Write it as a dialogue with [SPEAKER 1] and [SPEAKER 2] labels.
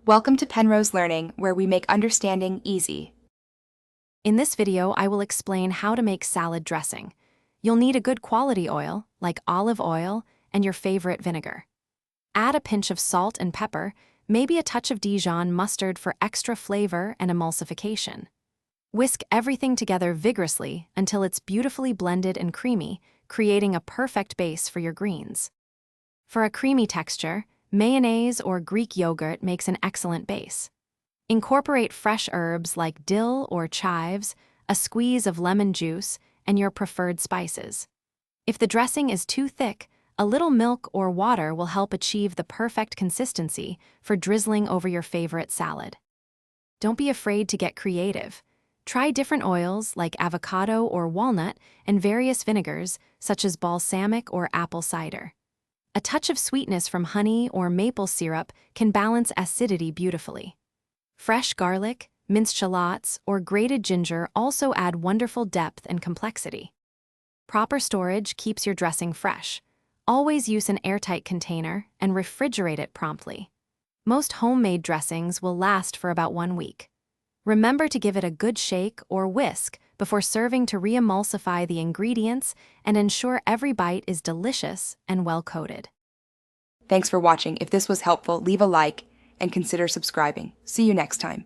[SPEAKER 1] Welcome to Penrose Learning, where we make understanding easy.
[SPEAKER 2] In this video, I will explain how to make salad dressing. You'll need a good quality oil, like olive oil, and your favorite vinegar. Add a pinch of salt and pepper, maybe a touch of Dijon mustard for extra flavor and emulsification. Whisk everything together vigorously until it's beautifully blended and creamy, creating a perfect base for your greens. For a creamy texture, mayonnaise or Greek yogurt makes an excellent base. Incorporate fresh herbs like dill or chives, a squeeze of lemon juice, and your preferred spices. If the dressing is too thick, a little milk or water will help achieve the perfect consistency for drizzling over your favorite salad. Don't be afraid to get creative. Try different oils like avocado or walnut and various vinegars such as balsamic or apple cider. A touch of sweetness from honey or maple syrup can balance acidity beautifully. Fresh garlic, minced shallots, or grated ginger also add wonderful depth and complexity. Proper storage keeps your dressing fresh. Always use an airtight container and refrigerate it promptly. Most homemade dressings will last for about 1 week. Remember to give it a good shake or whisk before serving to re-emulsify the ingredients and ensure every bite is delicious and well-coated.
[SPEAKER 1] Thanks for watching. If this was helpful, leave a like and consider subscribing. See you next time.